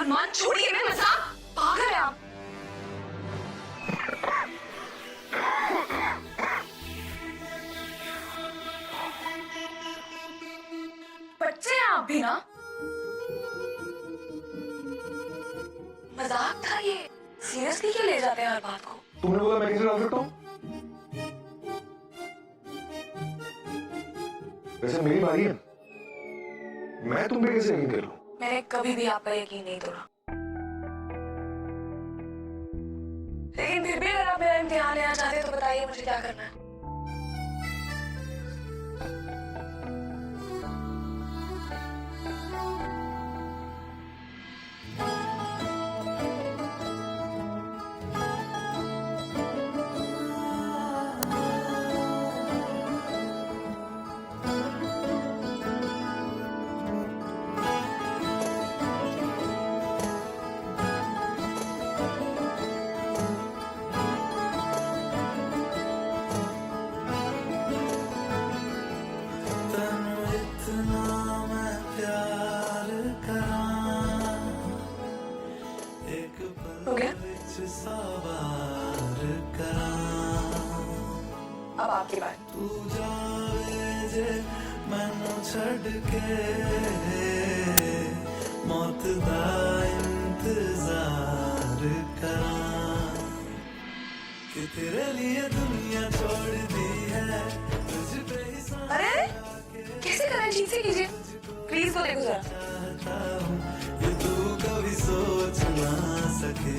अरमान छोड़िए, मैं मजाक, पागल है आप। बच्चे हैं आप भी ना। मजाक था ये, सीरियसली क्यों ले जाते हैं हर बात को। तुमने बोला मैं कैसे डाल सकता हूँ? वैसे मेरी बारी है, मैं तुम पे कैसे यकीन कर लूं? मैंने कभी भी आप पर यकीन नहीं तोड़ा, लेकिन फिर भी अगर आप मेरा इम्तिहान लेना चाहते हैं तो बताइए मुझे क्या करना है। हो गया? अब आपकी बात। तू जावे जे मैनू छड़ के मौत दा इंतजार करां कि तेरे लिए दुनिया छोड़ दी है तुझ पे ही अरे कैसे करें, ठीक से कीजिए प्लीज, को देखो जरा। चाहता हूँ ये तू कभी सोच ना सके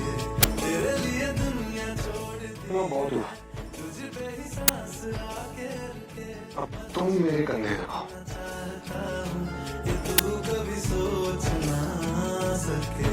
तेरे लिए दुनिया छोड़ दी बहुत हुआ, तुझ पे ही सांस आके रुके अब तुम मेरे कंधे दबाओ। चाहता हूँ ये तू कभी सोच ना सके।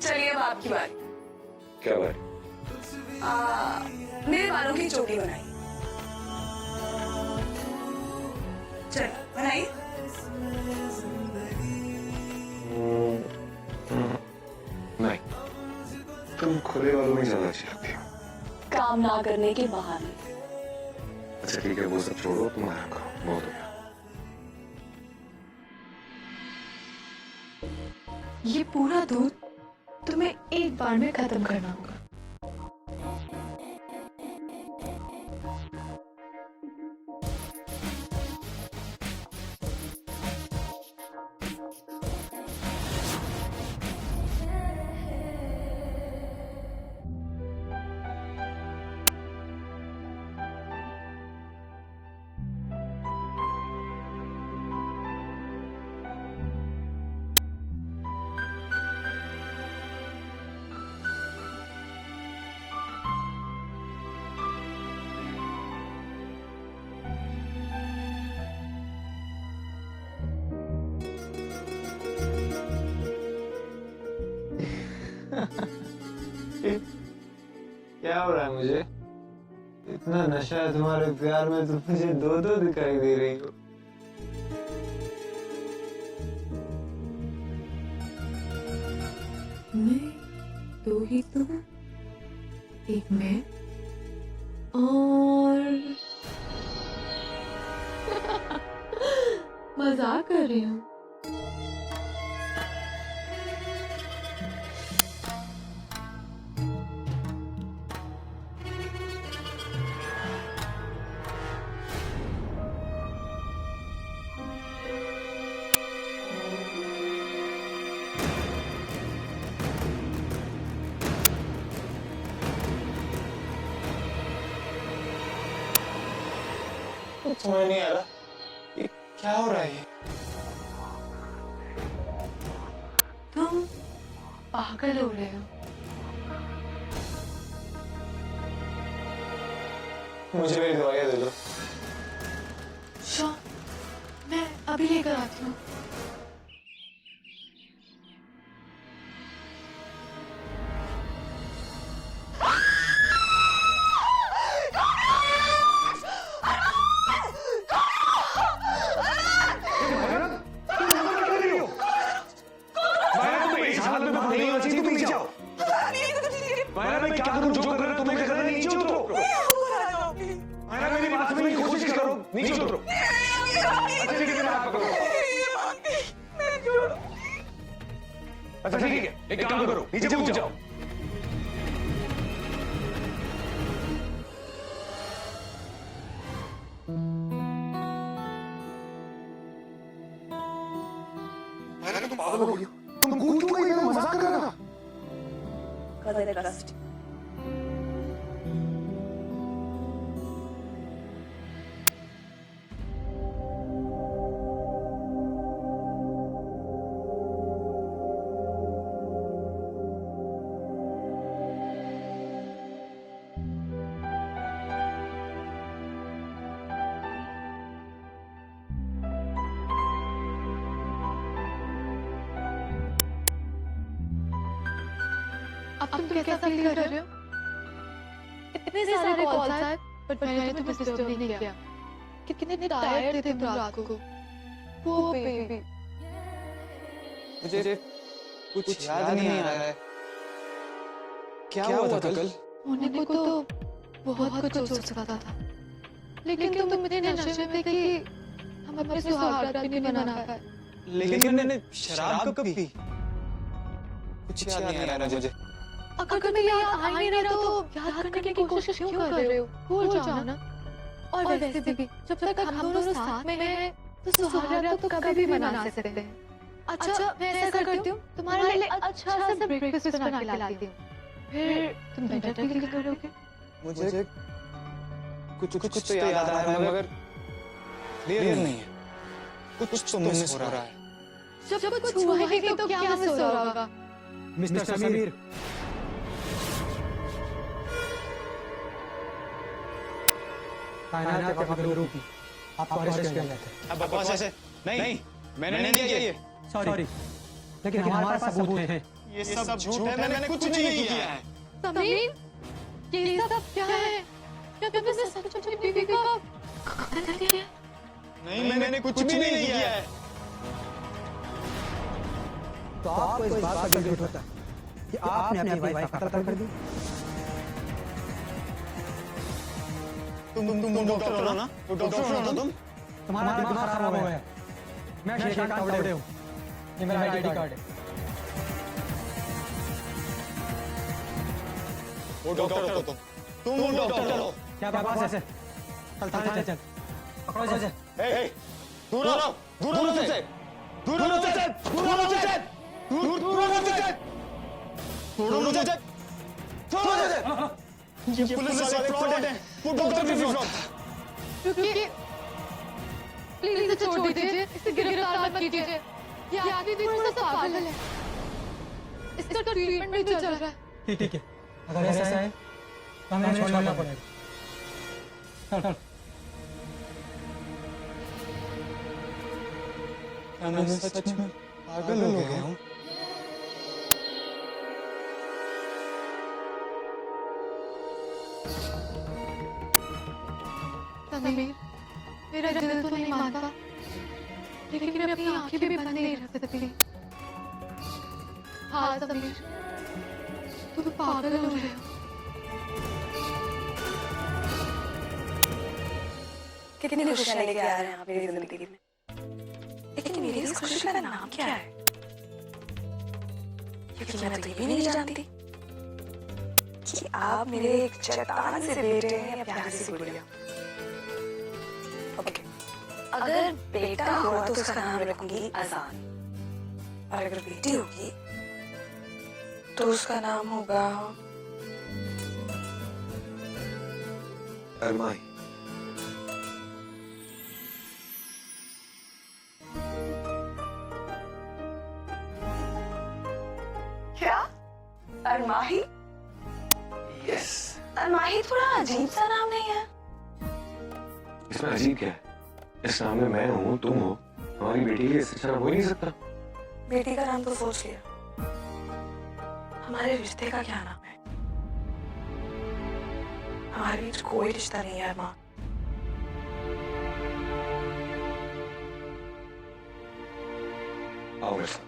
चलिए अब आपकी बारी। क्या बात? मेरे बालों की चोटी बनाई। चल बनाइए। नहीं, तुम खुले वालों में ज्यादा अच्छी लगती हो। काम ना करने के बहाने। अच्छा ठीक है, वो सब छोड़ो, तुम आराम करो, बहुत हो गया। ये पूरा दूध तुम्हें एक बार में खत्म करना होगा। क्या हो रहा है मुझे? इतना नशा है तुम्हारे प्यार में, तुम मुझे दो दो दिखाई दे रही हो। मैं दो ही तो, एक मैं और मजाक कर रही हूँ। समझ नहीं आ रहा ये क्या हो रहा है। तुम पागल हो रहे हो। मुझे मेरी दवाइयाँ दे दो। शॉन, मैं अभी लेकर आती हूँ। मायरा, मैं क्या करूं? जो कर रहा तुम्हें करना है, नीचे उतरो। मायरा, मेरी बात समझने की कोशिश करो, नीचे उतरो। अच्छा ठीक है, मेरा हाथ पकड़ो। अच्छा ठीक है, एक काम करो, नीचे कूद जाओ। मायरा, तुम पागल हो गई हो? तुम कूद क्यों गई? मैं मजाक कर रहा था। ट्रस्ट। अब तुम कैसा फील कर रहे हो? इतने सारे कॉल्स आए बट मैंने तुम्हें डिस्टर्ब नहीं किया। कितने टायर्ड थे तुम रात को। वो बेबी, मुझे कुछ याद नहीं आ रहा है। क्या हुआ था कल? होने को तो बहुत कुछ हो सकता था, लेकिन तुम इतने नशे में थे कि हम अपने सुहाग रात भी नहीं मना पाए। लेकिन मैंने शराब कब पी? कुछ याद नहीं आ रहा मुझे। अगर तुम्हें याद आ ही नहीं रहा तो याद करने की कोशिश क्यों कर रहे हो? भूल जाओ ना। और वैसे भी जब तक हम दोनों साथ में हैं तो सुहाग रात तो कभी भी मना सकते हैं। अच्छा, मैं ऐसा करती हूँ, तुम्हारे लिए अच्छा सा ब्रेकफास्ट बना के लाती हूँ, फिर तुम बेटर फील करोगे। मुझे कुछ तो याद आ रहा है मगर क्लियर नहीं है। कुछ तो मिस हो रहा है। जब कुछ हुआ ही नहीं तो क्या मिस हो रहा होगा? मिस्टर समीर, कायनात के फकरे रूपी आपको अरेस्ट किया गया था। अब बकवास है। नहीं, मैंने नहीं किया ये। सॉरी, लेकिन हमारे पास सबूत है। ये सब झूठ है, मैंने कुछ नहीं किया है। समीर, ये सब क्या है? क्या तुमने सच में बीवी का कत्ल किया? नहीं, मैंने कुछ भी नहीं किया है। तो आपको इस बात का गिल्ट होता है कि आपने अपनी वाइफ का कत्ल कर दिया। तुम डॉक्टर हो ना? तो डॉक्टर हो ना तुम? तुम्हारा दिमाग खराब हो गया। मैं श्रीकांत तावड़े हूँ। ये मेरा आईडी कार्ड है। वो डॉक्टर हो तुम वो डॉक्टर हो। क्या बकवास है? चल थाने चल। पकड़ो इसे। ए, दूर हो, दूर हो मुझसे, दूर हो मुझसे, दूर हो मुझसे, दूर हो मुझसे, छोड़ो मुझे, छोड़ो मुझे। ये पुलिस वाले फ्रॉड हैं, वो डॉक्टर भी फ्रॉड था। रुकिए, प्लीज इसे छोड़ दीजिए, इसे गिरफ्तार मत कीजिए। ये आदमी भी थोड़ा सा पागल है। इसका ट्रीटमेंट भी चल रहा है। ठीक है, अगर ऐसा है तो हमें छोड़ना पड़ेगा। चल। मैं सच में पागल हो गया हूँ। समीर, मेरा दिल तो नहीं मानता, लेकिन मैं अपनी आंखें भी बंद नहीं रख सकती। हाँ समीर, तुम पागल हो रहे हो। कितनी खुशियां लेके आ रहे हैं आप मेरी जिंदगी में, लेकिन मेरी इस खुशी का नाम क्या है? क्योंकि मैं तो ये भी नहीं जानती कि आप मेरे एक चट्टान से बेटे हैं या प्यारी सी गुड़िया। ओके, अगर बेटा हुआ तो उसका नाम रखूंगी अजान, और अगर बेटी होगी तो उसका नाम होगा अरमाई। क्या? अरमाही? यस। अरमाही थोड़ा अजीब सा नाम नहीं है? इसमें अजीब क्या है? इस नाम में मैं हूँ, तुम हो, हमारी बेटी के लिए इससे अच्छा नाम हो ही नहीं सकता। बेटी का नाम तो सोच लिया, हमारे रिश्ते का क्या नाम है? हमारे बीच कोई रिश्ता नहीं है अरमान। आओ मेरे साथ।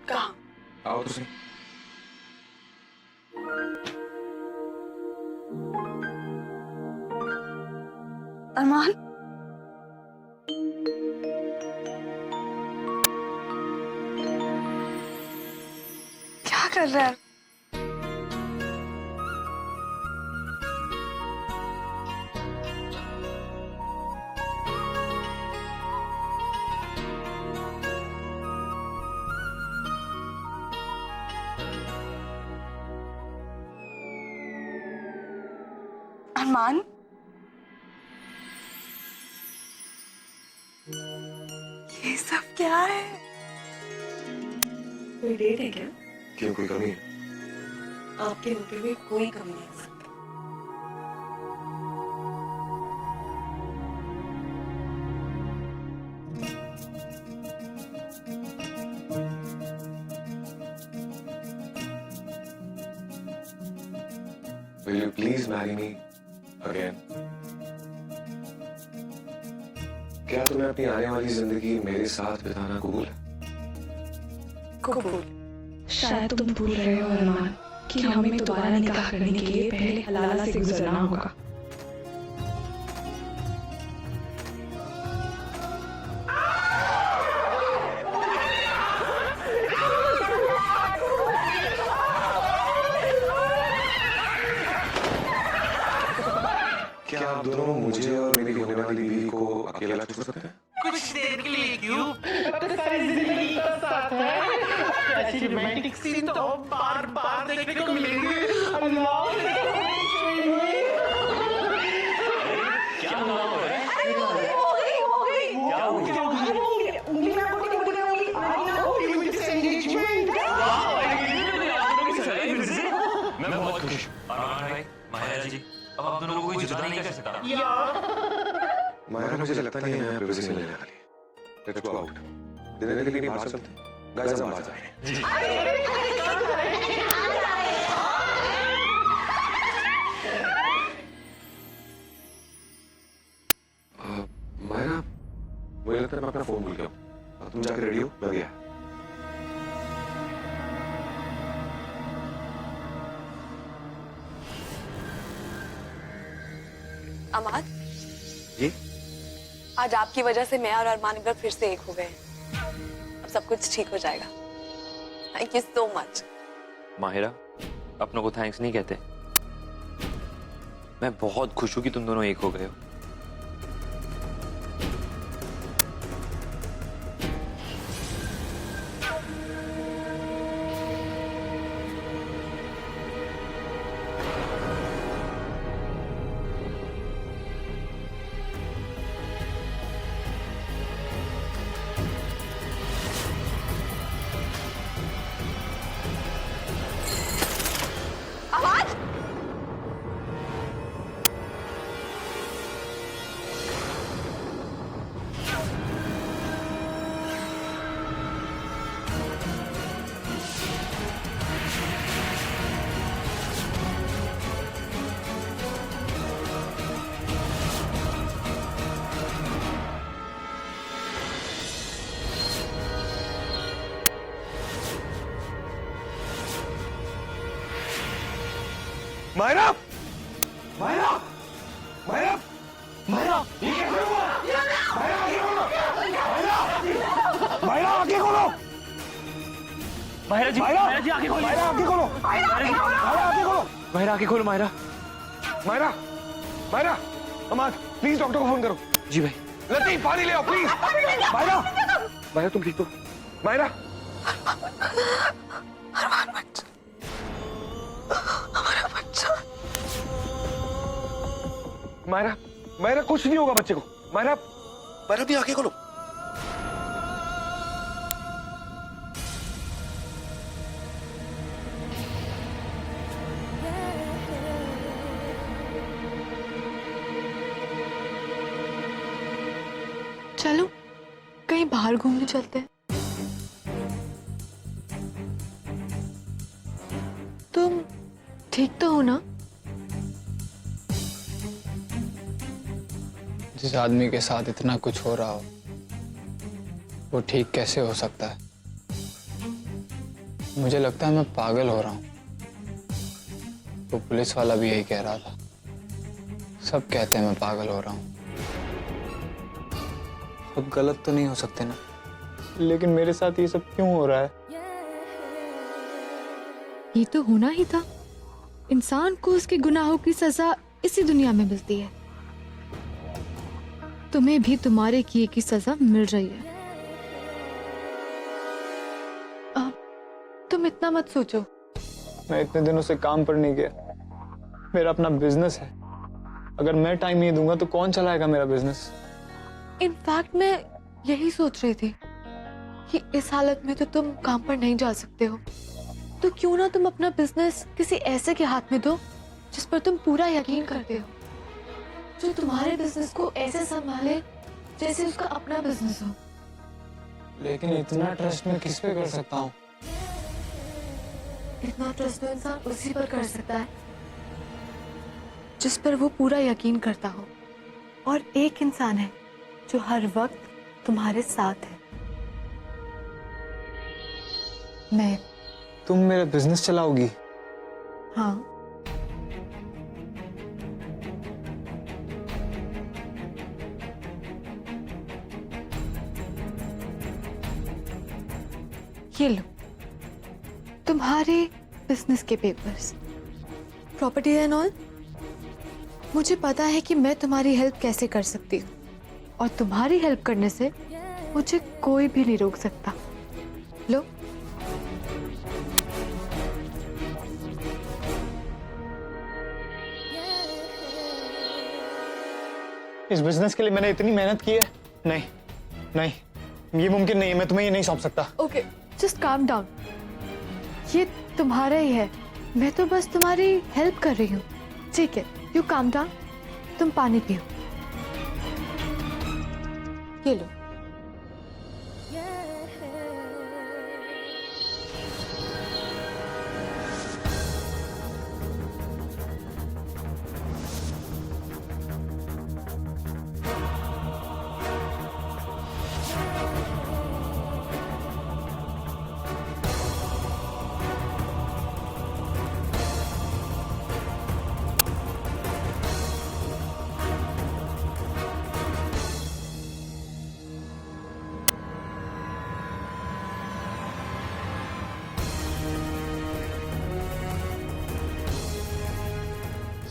कहाँ? आओ तो सही। अरमान, क्या कर रहा है? अरमान, ये सब क्या है? कोई डेट है क्या? क्यों, कोई कमी है? आपके होते हुए कोई कमी नहीं हो सकती। Will you please marry me again? क्या तुम्हें अपनी आने वाली जिंदगी मेरे साथ बिताना कबूल है? कबूल। शायद तुम भूल रहे हो अरमान कि हमें दोबारा निकाह करने के लिए पहले हलाला से गुजरना होगा। क्या आप दोनों मुझे और मेरी होने वाली बीवी को अकेला छोड़ सकते हैं? कुछ देर के लिए क्यों? अब तो सारी जिंदगी का साथ है। ऐसी रोमांटिक सीन तो बार बार देखने को मिलेंगे। अल्लाह क्या हुआ है? मैं बहुत खुश हूँ अरमान भाई, माहिरा जी, अब आप दोनों को कोई जुदा नहीं कर सकता। मायरा, मुझे लगता नहीं है मैं प्रिवेसी मिलने वाली है। Let's go out. डिनर के लिए नहीं बाहर चलते? गाइस, हम बाहर जा रहे हैं। मायरा, मुझे लगता है मैं अपना फोन भूल गया हूँ। तुम जाके रेडी हो, मैं गया। अमान, जी? आज आपकी वजह से मैं और अरमान एक बार फिर से एक हो गए। अब सब कुछ ठीक हो जाएगा। Thank you so much. Mahira, अपनों को थैंक्स नहीं कहते। मैं बहुत खुश हूँ कि तुम दोनों एक हो गए हो। मायरा! मायरा! मायरा! मायरा! ये कैसे हुआ? मायरा, आगे खोलो! मायरा! मायरा, आगे खोलो! माहिरा जी, माहिरा जी आगे खोलो। मायरा, आगे खोलो! मायरा, आगे खोलो! माहिरा आगे खोलो। माहिरा, मायरा! मायरा! अमान, प्लीज डॉक्टर को फोन करो। जी भाई। लतीफ, पानी ले आओ प्लीज। मायरा! मायरा, तुम ठीक हो? मायरा! अरमान बच्चा, हमारा बच्चा। मायरा, मायरा, कुछ नहीं होगा बच्चे को। मायरा, मायरा भी आगे खोलो। बाहर घूमने चलते हैं। तुम ठीक तो हो ना? जिस आदमी के साथ इतना कुछ हो रहा हो वो ठीक कैसे हो सकता है? मुझे लगता है मैं पागल हो रहा हूँ। तो पुलिस वाला भी यही कह रहा था। सब कहते हैं मैं पागल हो रहा हूँ। सब गलत तो नहीं हो सकते ना, लेकिन मेरे साथ ये सब क्यों हो रहा है? ये तो होना ही था। इंसान को उसके गुनाहों की सजा इसी दुनिया में मिलती है। तुम्हें भी तुम्हारे किए की सजा मिल रही है। तुम इतना मत सोचो। मैं इतने दिनों से काम पर नहीं गया। मेरा अपना बिजनेस है। अगर मैं टाइम नहीं दूंगा तो कौन चलाएगा मेरा बिजनेस? इनफैक्ट मैं यही सोच रही थी कि इस हालत में तो तुम काम पर नहीं जा सकते हो, तो क्यों ना तुम अपना बिजनेस किसी ऐसे के हाथ में दो जिस पर तुम पूरा यकीन करते हो, जो तुम्हारे बिजनेस को ऐसे संभाले जैसे उसका अपना बिजनेस हो। लेकिन इतना ट्रस्ट मैं किस पे कर सकता हूँ? इतना ट्रस्ट तो इंसान उसी पर कर सकता है जिस पर वो पूरा यकीन करता हो। और एक इंसान है जो हर वक्त तुम्हारे साथ है। मैं। तुम मेरा बिजनेस चलाओगी? हाँ। ये लो तुम्हारे बिजनेस के पेपर्स, प्रॉपर्टी एंड ऑल। मुझे पता है कि मैं तुम्हारी हेल्प कैसे कर सकती हूँ, और तुम्हारी हेल्प करने से मुझे कोई भी नहीं रोक सकता। लो। इस बिजनेस के लिए मैंने इतनी मेहनत की है। नहीं नहीं, ये मुमकिन नहीं है। मैं तुम्हें ये नहीं सौंप सकता। Okay, just calm down. ये तुम्हारा ही है, मैं तो बस तुम्हारी हेल्प कर रही हूँ। ठीक है, यू काम डाउन। तुम पानी पियो। ये लो।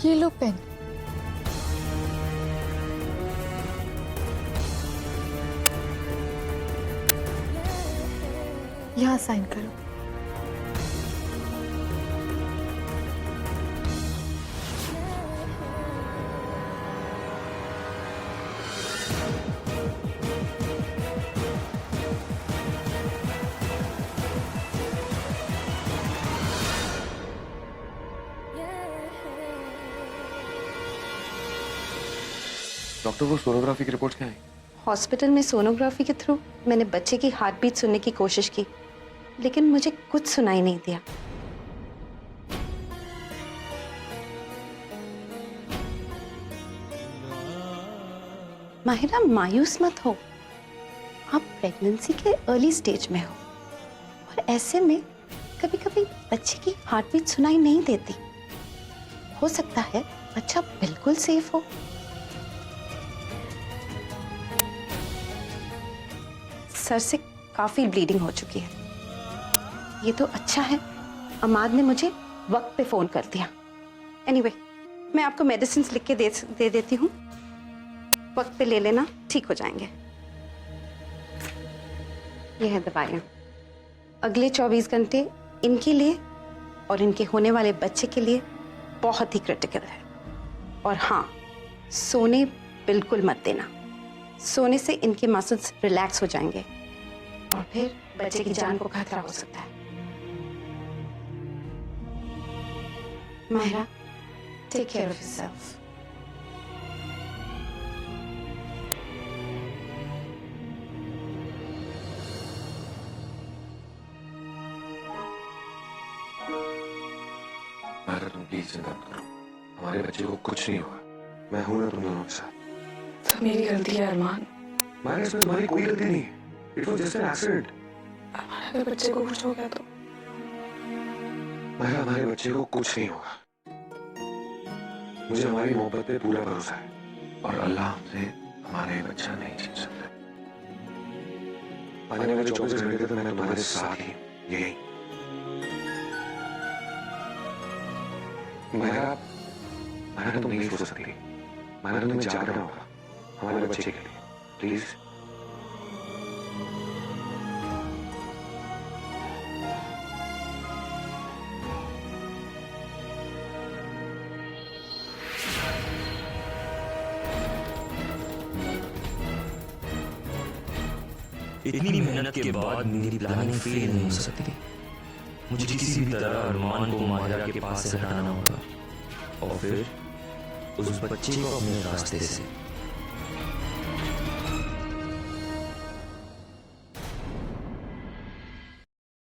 ये लो पेन। यहाँ साइन करो। डॉक्टर को सोनोग्राफी की रिपोर्ट्स क्या आई? हॉस्पिटल में सोनोग्राफी के थ्रू मैंने बच्चे की हार्ट बीट सुनने की कोशिश की, लेकिन मुझे कुछ सुनाई नहीं दिया। माहिरा, मायूस मत हो। आप प्रेगनेंसी के अर्ली स्टेज में हो, और ऐसे में कभी कभी बच्चे की हार्ट बीट सुनाई नहीं देती। हो सकता है बच्चा बिल्कुल सेफ हो। सर से काफी ब्लीडिंग हो चुकी है। ये तो अच्छा है अमाद ने मुझे वक्त पे फोन कर दिया। एनीवे, मैं आपको मेडिसिन लिख के दे देती हूँ। वक्त पे ले लेना, ठीक हो जाएंगे। ये है दवाइयाँ। अगले 24 घंटे इनके लिए और इनके होने वाले बच्चे के लिए बहुत ही क्रिटिकल है। और हाँ, सोने बिल्कुल मत देना। सोने से इनके मसल्स रिलैक्स हो जाएंगे और फिर बच्चे की जान को खतरा हो सकता है। Mahira, take care of yourself. Maira तुम प्लीज चिंता मत करो, हमारे बच्चे को कुछ नहीं होगा। मैं हूं ना तुम दोनों के साथ। सब मेरी गलती है अरमान। मायरा इसमें तुम्हारी कोई गलती नहीं है। It was just an accident. Armaan अगर बच्चे को कुछ हो गया तो मायरा हमारे बच्चे को कुछ नहीं होगा। मुझे हमारी मोहब्बत पे पूरा भरोसा है और अल्लाह हमसे हमारा ये बच्चा नहीं छीन सकता। आने वाले 24 घंटे तक मैं तुम्हारे साथ ही यही। मायरा तुम नहीं सो सकती। मायरा तुम्हें जागना होगा हमारे बच्चे के लिए, प्लीज। इतनी मेहनत के बाद मेरी प्लानिंग फेल नहीं हो सकती। मुझे किसी भी तरह अरमान को मायरा के पास से हटाना होगा और फिर उस बच्चे को अपने रास्ते से